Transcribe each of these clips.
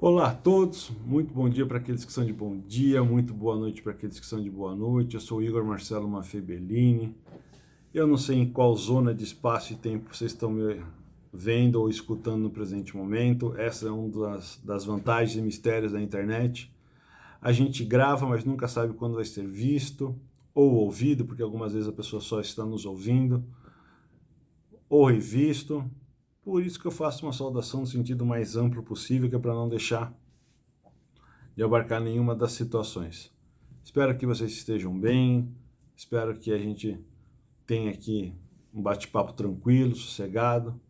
Olá a todos, muito bom dia para aqueles que são de bom dia, muito boa noite para aqueles que são de boa noite. Eu sou o Igor Marcelo Maffei. Eu não sei em qual zona de espaço e tempo vocês estão me vendo ou escutando no presente momento. Essa é uma das vantagens e mistérios da internet. A gente grava, mas nunca sabe quando vai ser visto ou ouvido, porque algumas vezes a pessoa só está nos ouvindo, ou revisto. Por isso que eu faço uma saudação no sentido mais amplo possível, que é para não deixar de abarcar nenhuma das situações. Espero que vocês estejam bem, espero que a gente tenha aqui um bate-papo tranquilo, sossegado,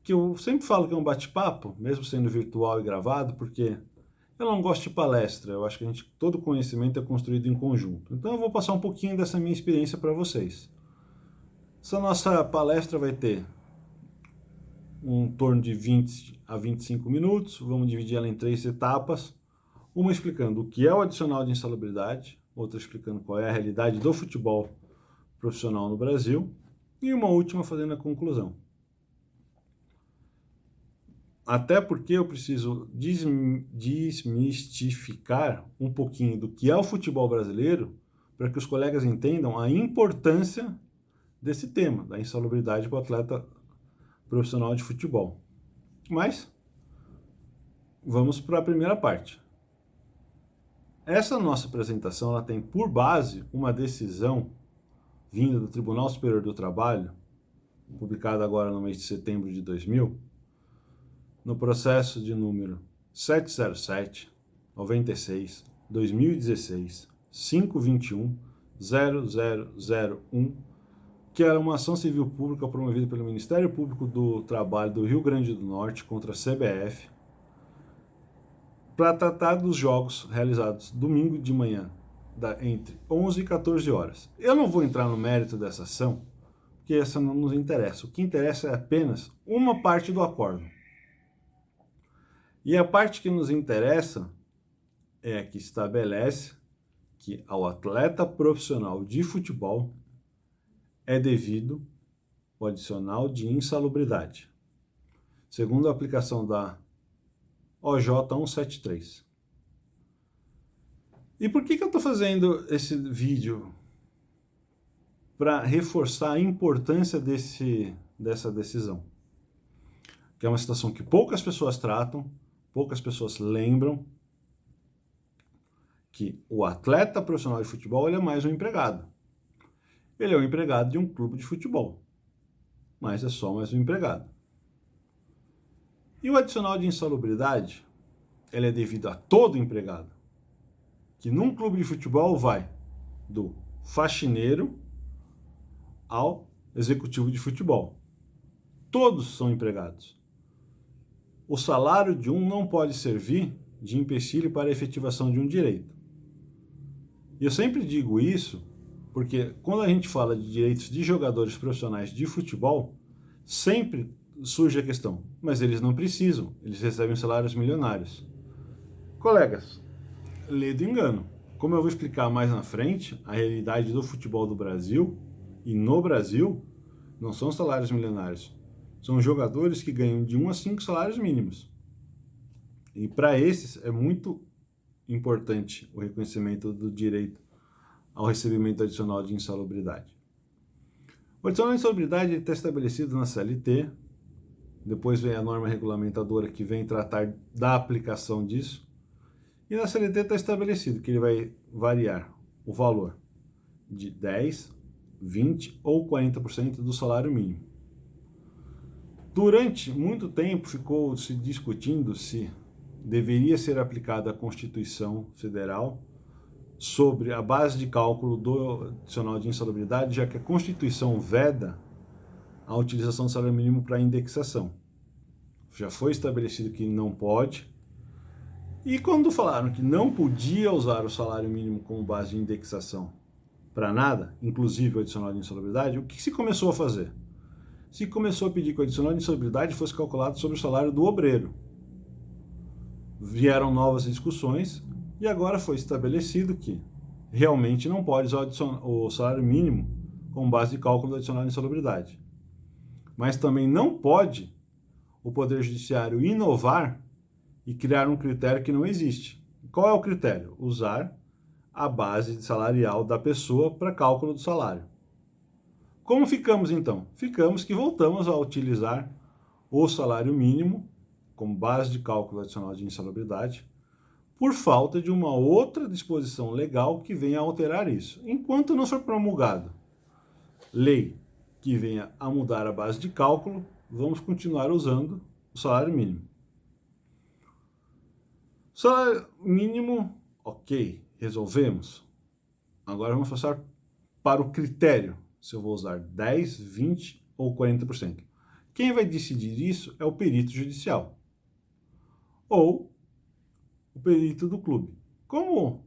que eu sempre falo que é um bate-papo, mesmo sendo virtual e gravado, porque eu não gosto de palestra, eu acho que todo conhecimento é construído em conjunto. Então eu vou passar um pouquinho dessa minha experiência para vocês. Essa nossa palestra vai ter em torno de 20 a 25 minutos, vamos dividir ela em 3 etapas. Uma explicando o que é o adicional de insalubridade, outra explicando qual é a realidade do futebol profissional no Brasil e uma última fazendo a conclusão. Até porque eu preciso desmistificar um pouquinho do que é o futebol brasileiro para que os colegas entendam a importância desse tema, da insalubridade para o atleta profissional de futebol. Mas vamos para a primeira parte. Essa nossa apresentação ela tem por base uma decisão vinda do Tribunal Superior do Trabalho, publicada agora no mês de setembro de 2000, no processo de número 707 96 2016 521 0001, que era uma ação civil pública promovida pelo Ministério Público do Trabalho do Rio Grande do Norte contra a CBF, para tratar dos jogos realizados domingo de manhã, entre 11 e 14 horas. Eu não vou entrar no mérito dessa ação, porque essa não nos interessa. O que interessa é apenas uma parte do acordo. E a parte que nos interessa é a que estabelece que ao atleta profissional de futebol é devido o adicional de insalubridade, segundo a aplicação da OJ 173. E por que eu estou fazendo esse vídeo? Para reforçar a importância dessa decisão. Que é uma situação que poucas pessoas tratam, poucas pessoas lembram, que o atleta profissional de futebol ele é mais um empregado. Ele é um empregado de um clube de futebol, mas é só mais um empregado. E o adicional de insalubridade, ele é devido a todo empregado, que num clube de futebol vai do faxineiro ao executivo de futebol. Todos são empregados. O salário de um não pode servir de empecilho para a efetivação de um direito. E eu sempre digo isso porque quando a gente fala de direitos de jogadores profissionais de futebol, sempre surge a questão, mas eles não precisam, eles recebem salários milionários. Colegas, lê do engano. Como eu vou explicar mais na frente, a realidade do futebol do Brasil, e no Brasil, não são salários milionários. São jogadores que ganham de 1 a 5 salários mínimos. E para esses é muito importante o reconhecimento do direito ao recebimento adicional de insalubridade. O adicional de insalubridade está estabelecido na CLT, depois vem a norma regulamentadora que vem tratar da aplicação disso, e na CLT está estabelecido que ele vai variar o valor de 10%, 20% ou 40% do salário mínimo. Durante muito tempo ficou se discutindo se deveria ser aplicada a Constituição Federal sobre a base de cálculo do adicional de insalubridade, já que a Constituição veda a utilização do salário mínimo para indexação. Já foi estabelecido que não pode. E quando falaram que não podia usar o salário mínimo como base de indexação para nada, inclusive o adicional de insalubridade, o que se começou a fazer? Se começou a pedir que o adicional de insalubridade fosse calculado sobre o salário do obreiro. Vieram novas discussões e agora foi estabelecido que realmente não pode usar o salário mínimo como base de cálculo do adicional de insalubridade. Mas também não pode o Poder Judiciário inovar e criar um critério que não existe. Qual é o critério? Usar a base salarial da pessoa para cálculo do salário. Como ficamos então? Ficamos que voltamos a utilizar o salário mínimo como base de cálculo adicional de insalubridade, por falta de uma outra disposição legal que venha a alterar isso. Enquanto não for promulgado lei que venha a mudar a base de cálculo, vamos continuar usando o salário mínimo. Salário mínimo, ok, resolvemos. Agora vamos passar para o critério, se eu vou usar 10, 20 ou 40%. Quem vai decidir isso é o perito judicial ou o perito do clube. Como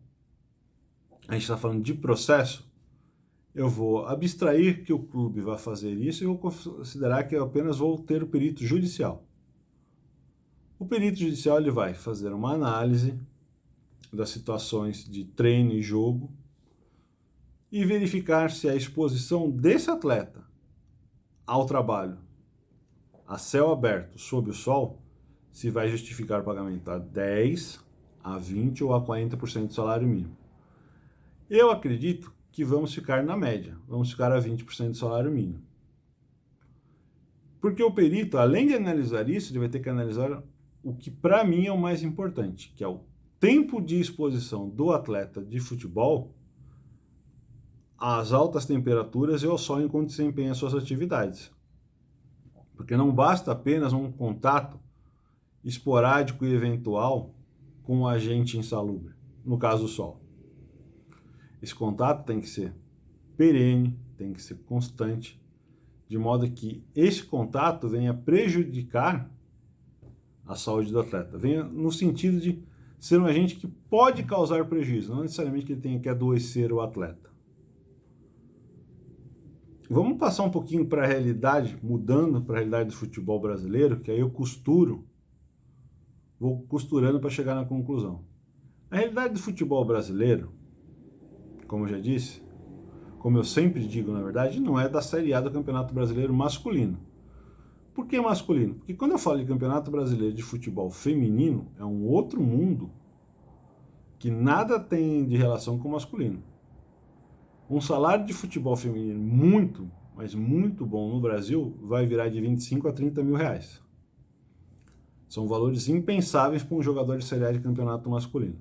a gente está falando de processo, eu vou abstrair que o clube vai fazer isso e vou considerar que eu apenas vou ter o perito judicial. O perito judicial ele vai fazer uma análise das situações de treino e jogo e verificar se a exposição desse atleta ao trabalho a céu aberto, sob o sol, se vai justificar o pagamento a 10, a 20 ou a 40% do salário mínimo. Eu acredito que vamos ficar na média, vamos ficar a 20% do salário mínimo. Porque o perito, além de analisar isso, ele vai ter que analisar o que para mim é o mais importante, que é o tempo de exposição do atleta de futebol às altas temperaturas e ao sol enquanto desempenha suas atividades. Porque não basta apenas um contato esporádico e eventual com um agente insalubre, no caso o sol. Esse contato tem que ser perene, tem que ser constante, de modo que esse contato venha prejudicar a saúde do atleta, venha no sentido de ser um agente que pode causar prejuízo, não necessariamente que ele tenha que adoecer o atleta. Vamos passar um pouquinho para a realidade, mudando para a realidade do futebol brasileiro, que aí eu vou costurando para chegar na conclusão. A realidade do futebol brasileiro, como eu já disse, como eu sempre digo, na verdade, não é da Série A do Campeonato Brasileiro masculino. Por que masculino? Porque quando eu falo de Campeonato Brasileiro de Futebol feminino, é um outro mundo que nada tem de relação com o masculino. Um salário de futebol feminino muito, mas muito bom no Brasil vai virar de 25 a 30 mil reais. São valores impensáveis para um jogador de Série A de campeonato masculino.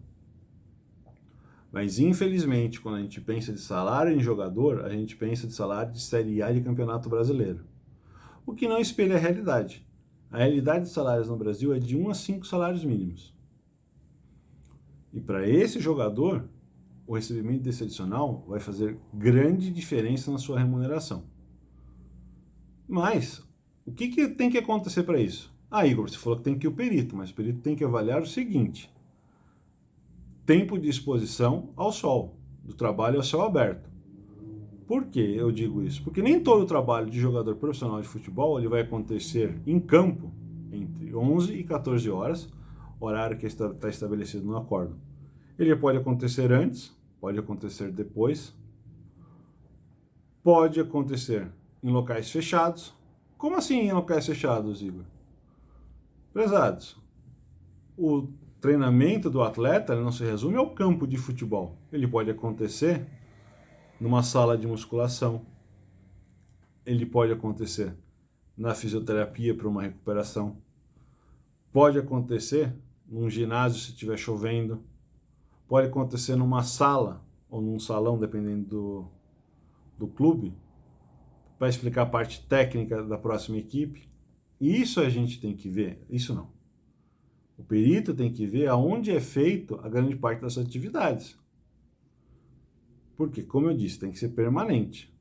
Mas infelizmente, quando a gente pensa de salário em jogador, a gente pensa de salário de Série A de campeonato brasileiro. O que não espelha a realidade. A realidade de salários no Brasil é de 1 a 5 salários mínimos. E para esse jogador, o recebimento desse adicional vai fazer grande diferença na sua remuneração. Mas, o que tem que acontecer para isso? Ah, Igor, você falou que tem que ir o perito, mas o perito tem que avaliar o seguinte: tempo de exposição ao sol, do trabalho ao céu aberto. Por que eu digo isso? Porque nem todo o trabalho de jogador profissional de futebol ele vai acontecer em campo entre 11 e 14 horas, horário que está estabelecido no acordo. Ele pode acontecer antes, pode acontecer depois, pode acontecer em locais fechados. Como assim em locais fechados, Igor? Prezados, o treinamento do atleta não se resume ao campo de futebol. Ele pode acontecer numa sala de musculação, ele pode acontecer na fisioterapia para uma recuperação, pode acontecer num ginásio se estiver chovendo, pode acontecer numa sala ou num salão, dependendo do clube, para explicar a parte técnica da próxima equipe. E isso a gente tem que ver, isso não. O perito tem que ver aonde é feito a grande parte das atividades. Porque, como eu disse, tem que ser permanente.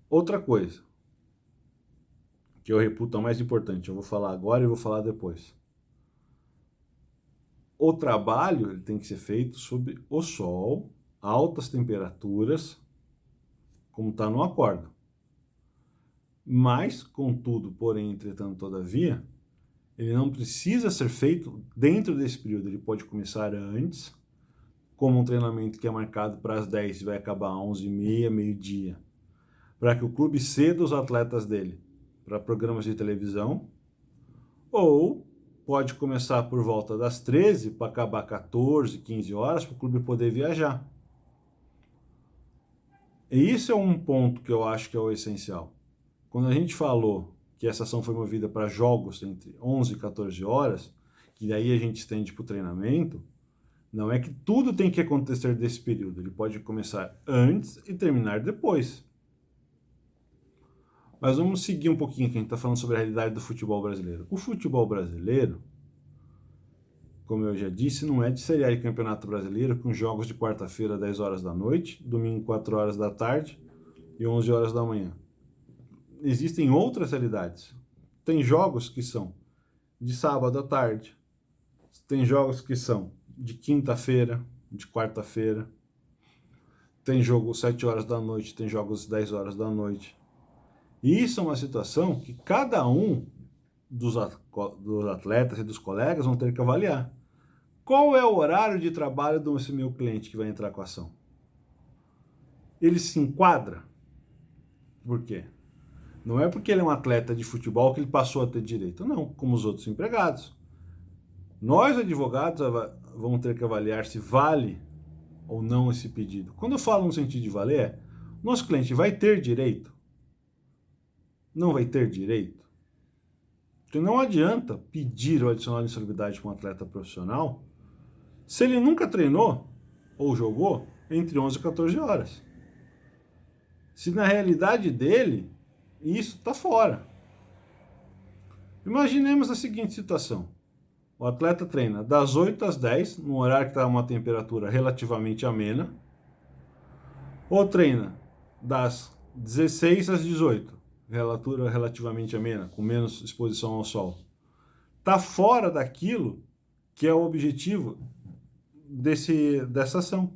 Outra coisa, que eu reputo a mais importante, eu vou falar agora e vou falar depois. O trabalho ele tem que ser feito sob o sol, altas temperaturas, como está no acordo. Mas, contudo, porém, entretanto, todavia, ele não precisa ser feito dentro desse período. Ele pode começar antes, como um treinamento que é marcado para as 10 e vai acabar às 11h30, meio-dia, para que o clube ceda os atletas dele para programas de televisão, ou pode começar por volta das 13 para acabar 14, 15 horas para o clube poder viajar. E isso é um ponto que eu acho que é o essencial. Quando a gente falou que essa ação foi movida para jogos entre 11 e 14 horas, que daí a gente estende para o treinamento, não é que tudo tem que acontecer desse período. Ele pode começar antes e terminar depois. Mas vamos seguir um pouquinho, que a gente está falando sobre a realidade do futebol brasileiro. O futebol brasileiro, como eu já disse, não é de Série A de Campeonato Brasileiro, com jogos de quarta-feira, 10 horas da noite, domingo, 4 horas da tarde e 11 horas da manhã. Existem outras realidades. Tem jogos que são de sábado à tarde, tem jogos que são de quinta-feira, de quarta-feira, tem jogo 7 horas da noite, tem jogos 10 horas da noite. E isso é uma situação que cada um dos atletas e dos colegas vão ter que avaliar. Qual é o horário de trabalho desse meu cliente que vai entrar com a ação? Ele se enquadra? Por quê? Não é porque ele é um atleta de futebol que ele passou a ter direito. Não, como os outros empregados. Nós, advogados, vamos ter que avaliar se vale ou não esse pedido. Quando eu falo no sentido de valer, nosso cliente vai ter direito? Não vai ter direito? Porque não adianta pedir o adicional de insalubridade para um atleta profissional se ele nunca treinou ou jogou entre 11 e 14 horas. Se na realidade dele, isso está fora. Imaginemos a seguinte situação. O atleta treina das 8 às 10, num horário que está uma temperatura relativamente amena, ou treina das 16 às 18, temperatura relativamente amena, com menos exposição ao sol. Está fora daquilo que é o objetivo dessa ação.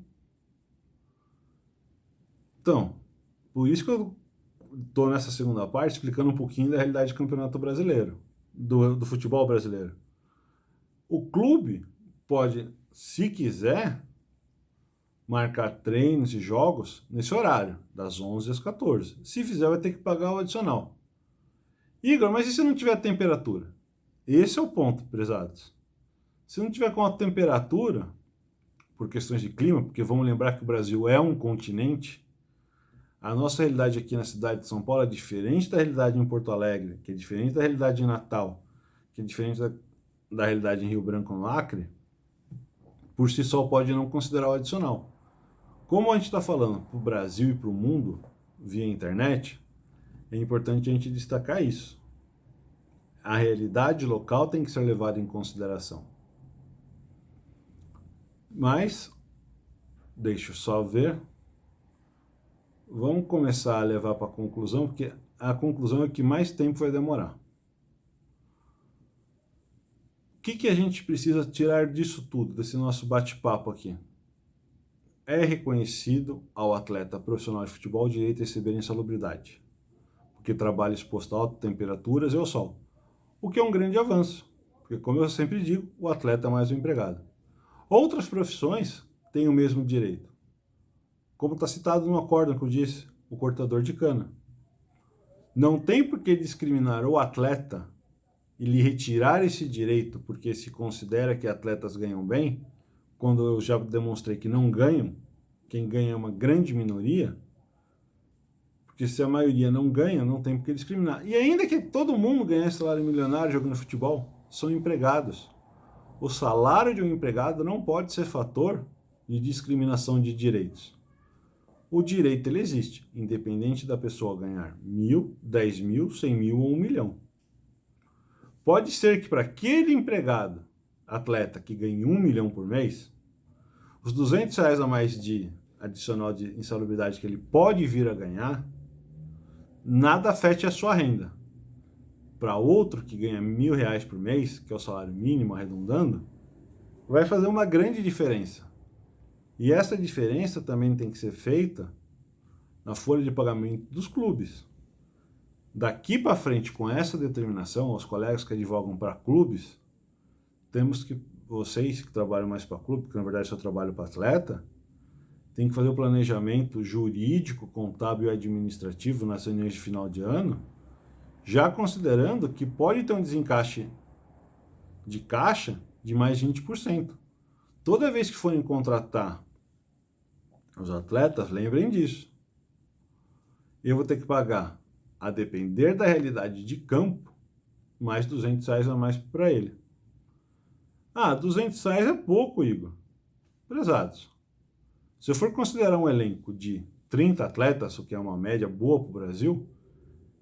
Então, por isso que eu estou nessa segunda parte explicando um pouquinho da realidade do campeonato brasileiro, do futebol brasileiro. O clube pode, se quiser, marcar treinos e jogos nesse horário, das 11 às 14. Se fizer, vai ter que pagar o adicional. Igor, mas e se não tiver temperatura? Esse é o ponto, prezados. Se não tiver com a temperatura, por questões de clima, porque vamos lembrar que o Brasil é um continente, a nossa realidade aqui na cidade de São Paulo é diferente da realidade em Porto Alegre, que é diferente da realidade em Natal, que é diferente da realidade em Rio Branco, no Acre, por si só pode não considerar o adicional. Como a gente está falando para o Brasil e para o mundo via internet, é importante a gente destacar isso. A realidade local tem que ser levada em consideração. Mas, deixa eu só ver. Vamos começar a levar para a conclusão, porque a conclusão é que mais tempo vai demorar. O que a gente precisa tirar disso tudo, desse nosso bate-papo aqui? É reconhecido ao atleta profissional de futebol o direito a receber insalubridade, porque trabalha exposto a altas temperaturas e ao sol, o que é um grande avanço, porque, como eu sempre digo, o atleta é mais um empregado. Outras profissões têm o mesmo direito, como está citado no acórdão que eu disse, o cortador de cana. Não tem por que discriminar o atleta e lhe retirar esse direito porque se considera que atletas ganham bem, quando eu já demonstrei que não ganham, quem ganha é uma grande minoria, porque se a maioria não ganha, não tem por que discriminar. E ainda que todo mundo ganhe salário milionário jogando futebol, são empregados. O salário de um empregado não pode ser fator de discriminação de direitos. O direito ele existe, independente da pessoa ganhar 1.000, 10.000, 100.000 ou 1 milhão. Pode ser que para aquele empregado, atleta que ganhe 1 milhão por mês, os R$200 a mais de adicional de insalubridade que ele pode vir a ganhar, nada afete a sua renda. Para outro que ganha R$1.000 por mês, que é o salário mínimo arredondando, vai fazer uma grande diferença. E essa diferença também tem que ser feita na folha de pagamento dos clubes. Daqui para frente, com essa determinação, aos colegas que advogam para clubes, temos que, vocês que trabalham mais para clube, porque na verdade eu trabalho para atleta, tem que fazer o planejamento jurídico, contábil e administrativo nas reuniões de final de ano, já considerando que pode ter um desencaixe de caixa de mais 20%. Toda vez que forem contratar os atletas, lembrem disso. Eu vou ter que pagar, a depender da realidade de campo, mais R$ 200 a mais para ele. Ah, R$ 200 é pouco, Igor. Prezados, se eu for considerar um elenco de 30 atletas, o que é uma média boa para o Brasil,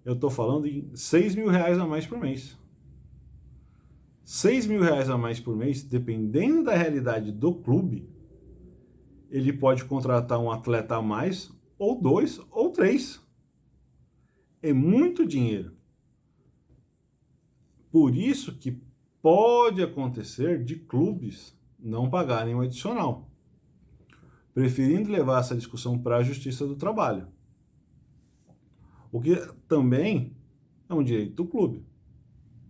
eu estou falando em R$ 6.000 a mais por mês. R$ 6.000 a mais por mês, dependendo da realidade do clube, ele pode contratar um atleta a mais, ou 2, ou 3. É muito dinheiro. Por isso que pode acontecer de clubes não pagarem o adicional, preferindo levar essa discussão para a Justiça do Trabalho. O que também é um direito do clube.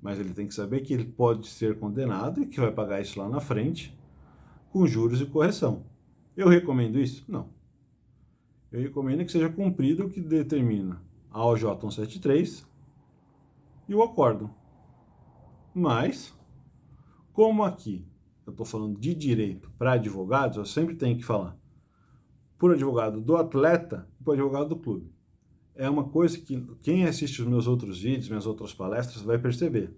Mas ele tem que saber que ele pode ser condenado e que vai pagar isso lá na frente, com juros e correção. Eu recomendo isso? Não. Eu recomendo que seja cumprido o que determina a OJ 173 e o acórdão. Mas, como aqui eu estou falando de direito para advogados, eu sempre tenho que falar por advogado do atleta e por advogado do clube. É uma coisa que quem assiste os meus outros vídeos, minhas outras palestras, vai perceber.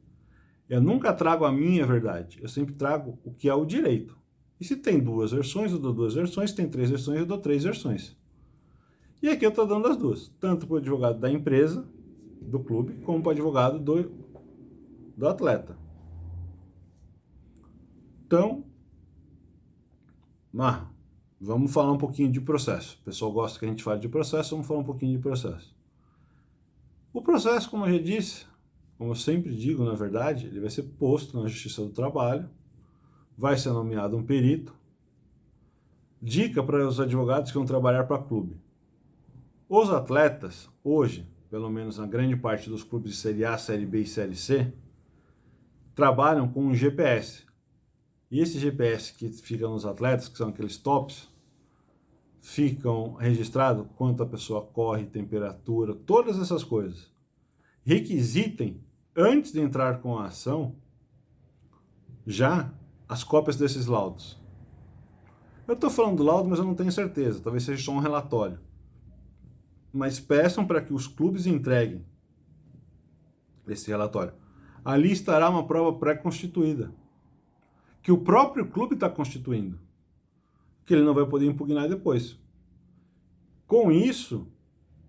Eu nunca trago a minha verdade, eu sempre trago o que é o direito. E se tem 2 versões, eu dou 2 versões, se tem 3 versões, eu dou 3 versões. E aqui eu estou dando as duas, tanto para o advogado da empresa, do clube, como para o advogado do atleta. Então, vamos falar um pouquinho de processo. O pessoal gosta que a gente fale de processo, vamos falar um pouquinho de processo. O processo, como eu já disse, como eu sempre digo, na verdade, ele vai ser posto na Justiça do Trabalho, vai ser nomeado um perito. Dica para os advogados que vão trabalhar para clube. Os atletas, hoje, pelo menos na grande parte dos clubes de Série A, Série B e Série C, trabalham com um GPS. E esse GPS que fica nos atletas, que são aqueles tops, ficam registrados quanto a pessoa corre, temperatura, todas essas coisas. Requisitem, antes de entrar com a ação, já as cópias desses laudos. Eu estou falando do laudo, mas eu não tenho certeza, talvez seja só um relatório. Mas peçam para que os clubes entreguem esse relatório. Ali estará uma prova pré-constituída, que o próprio clube está constituindo, que ele não vai poder impugnar depois. Com isso,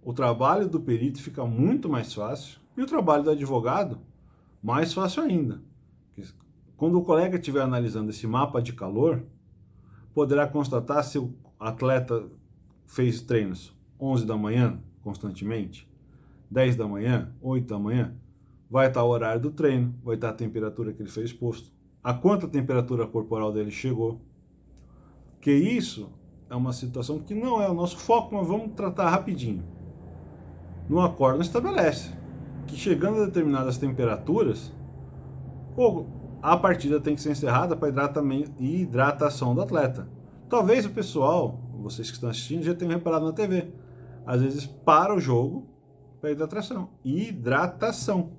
o trabalho do perito fica muito mais fácil e o trabalho do advogado mais fácil ainda. Quando o colega estiver analisando esse mapa de calor, poderá constatar se o atleta fez treinos 11 da manhã, constantemente, 10 da manhã, 8 da manhã, vai estar o horário do treino, vai estar a temperatura que ele foi exposto, a quanta temperatura corporal dele chegou. Que isso é uma situação que não é o nosso foco, mas vamos tratar rapidinho. No acórdão estabelece que chegando a determinadas temperaturas, a partida tem que ser encerrada para hidratação do atleta. Talvez o pessoal, vocês que estão assistindo, já tenham reparado na TV. Às vezes para o jogo para hidratação. Hidratação.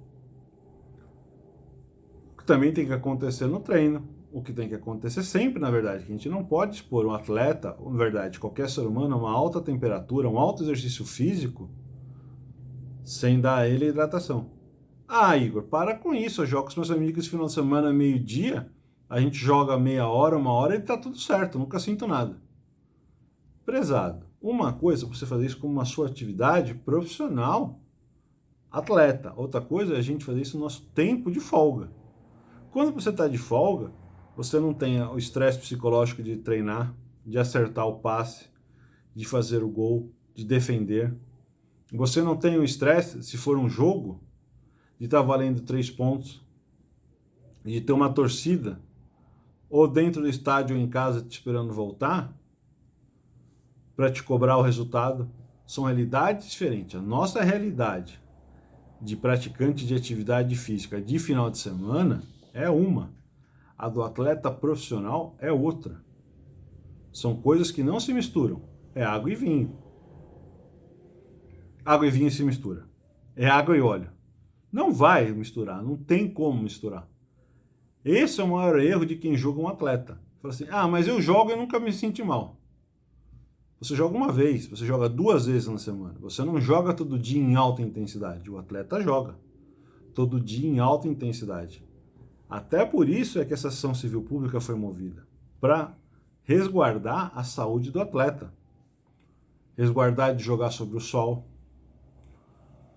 O que também tem que acontecer no treino. O que tem que acontecer sempre, na verdade, que a gente não pode expor um atleta, na verdade, qualquer ser humano, a uma alta temperatura, um alto exercício físico, sem dar a ele a hidratação. Ah, Igor, para com isso, eu jogo com os meus amigos esse final de semana, meio-dia, a gente joga meia hora, 1 hora e tá tudo certo, nunca sinto nada. Prezado, uma coisa é você fazer isso como uma sua atividade profissional, atleta. Outra coisa é a gente fazer isso no nosso tempo de folga. Quando você está de folga, você não tem o estresse psicológico de treinar, de acertar o passe, de fazer o gol, de defender. Você não tem o estresse, se for um jogo, de estar valendo 3 pontos, de ter uma torcida, ou dentro do estádio ou em casa te esperando voltar, para te cobrar o resultado. São realidades diferentes. A nossa realidade de praticante de atividade física de final de semana é uma. A do atleta profissional é outra. São coisas que não se misturam. É água e vinho. Água e vinho se mistura. É água e óleo. Não vai misturar, não tem como misturar. Esse é o maior erro de quem julga um atleta. Fala assim, mas eu jogo e nunca me sinto mal. Você joga uma vez, você joga 2 vezes na semana. Você não joga todo dia em alta intensidade. O atleta joga todo dia em alta intensidade. Até por isso é que essa ação civil pública foi movida, para resguardar a saúde do atleta. Resguardar de jogar sobre o sol,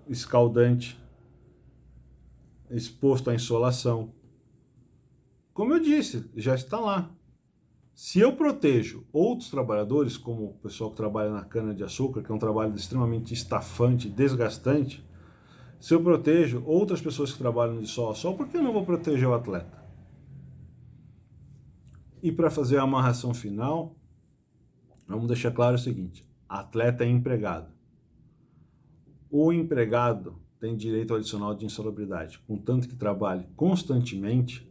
escaldante, exposto à insolação. Como eu disse, já está lá. Se eu protejo outros trabalhadores, como o pessoal que trabalha na cana-de-açúcar, que é um trabalho extremamente estafante, desgastante, se eu protejo outras pessoas que trabalham de sol a sol, por que eu não vou proteger o atleta? E para fazer a amarração final, vamos deixar claro o seguinte: atleta é empregado. O empregado tem direito ao adicional de insalubridade, contanto que trabalhe constantemente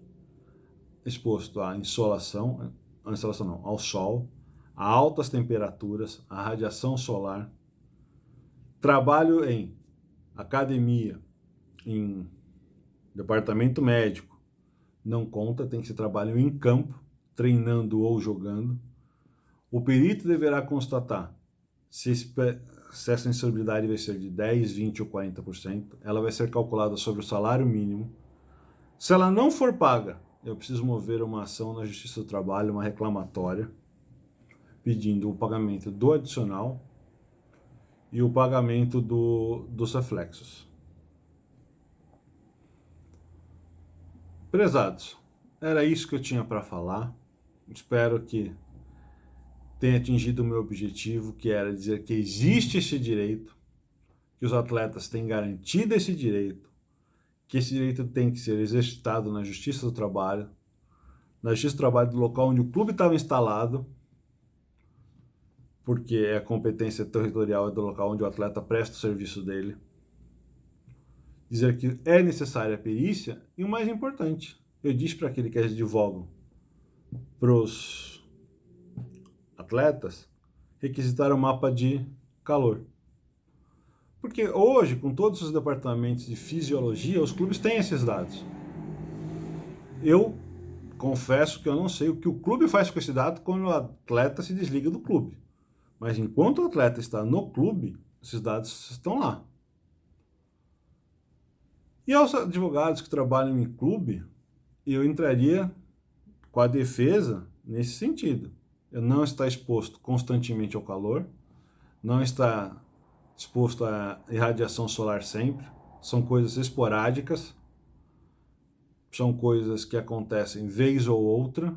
exposto à insolação, ao sol, a altas temperaturas, a radiação solar, trabalho em academia, em departamento médico, não conta, tem que ser trabalho em campo, treinando ou jogando. O perito deverá constatar se essa insalubridade vai ser de 10, 20 ou 40%. Ela vai ser calculada sobre o salário mínimo. Se ela não for paga, eu preciso mover uma ação na Justiça do Trabalho, uma reclamatória, pedindo o pagamento do adicional e o pagamento dos reflexos. Prezados, era isso que eu tinha para falar. Espero que tenha atingido o meu objetivo, que era dizer que existe esse direito, que os atletas têm garantido esse direito, que esse direito tem que ser exercitado na Justiça do Trabalho, na Justiça do Trabalho do local onde o clube estava instalado, porque a competência territorial é do local onde o atleta presta o serviço dele. Dizer que é necessária a perícia e o mais importante, eu disse para aquele que advogam para os atletas requisitar o mapa de calor. Porque hoje, com todos os departamentos de fisiologia, os clubes têm esses dados. Eu confesso que eu não sei o que o clube faz com esse dado quando o atleta se desliga do clube. Mas enquanto o atleta está no clube, esses dados estão lá. E aos advogados que trabalham em clube, eu entraria com a defesa nesse sentido. Eu não estar exposto constantemente ao calor, não estar exposto à irradiação solar sempre, são coisas esporádicas, são coisas que acontecem vez ou outra.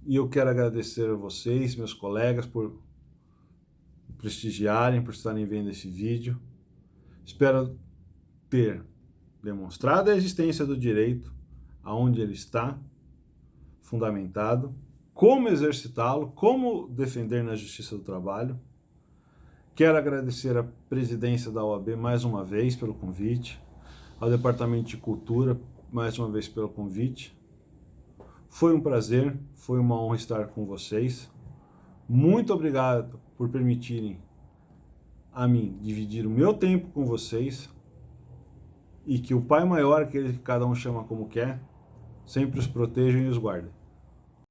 E eu quero agradecer a vocês, meus colegas, por prestigiarem, por estarem vendo esse vídeo. Espero ter demonstrado a existência do direito, aonde ele está fundamentado, como exercitá-lo, como defender na Justiça do Trabalho. Quero agradecer a presidência da OAB mais uma vez pelo convite, ao Departamento de Cultura mais uma vez pelo convite. Foi um prazer, foi uma honra estar com vocês. Muito obrigado por permitirem a mim dividir o meu tempo com vocês e que o Pai Maior, aquele que cada um chama como quer, sempre os proteja e os guarde.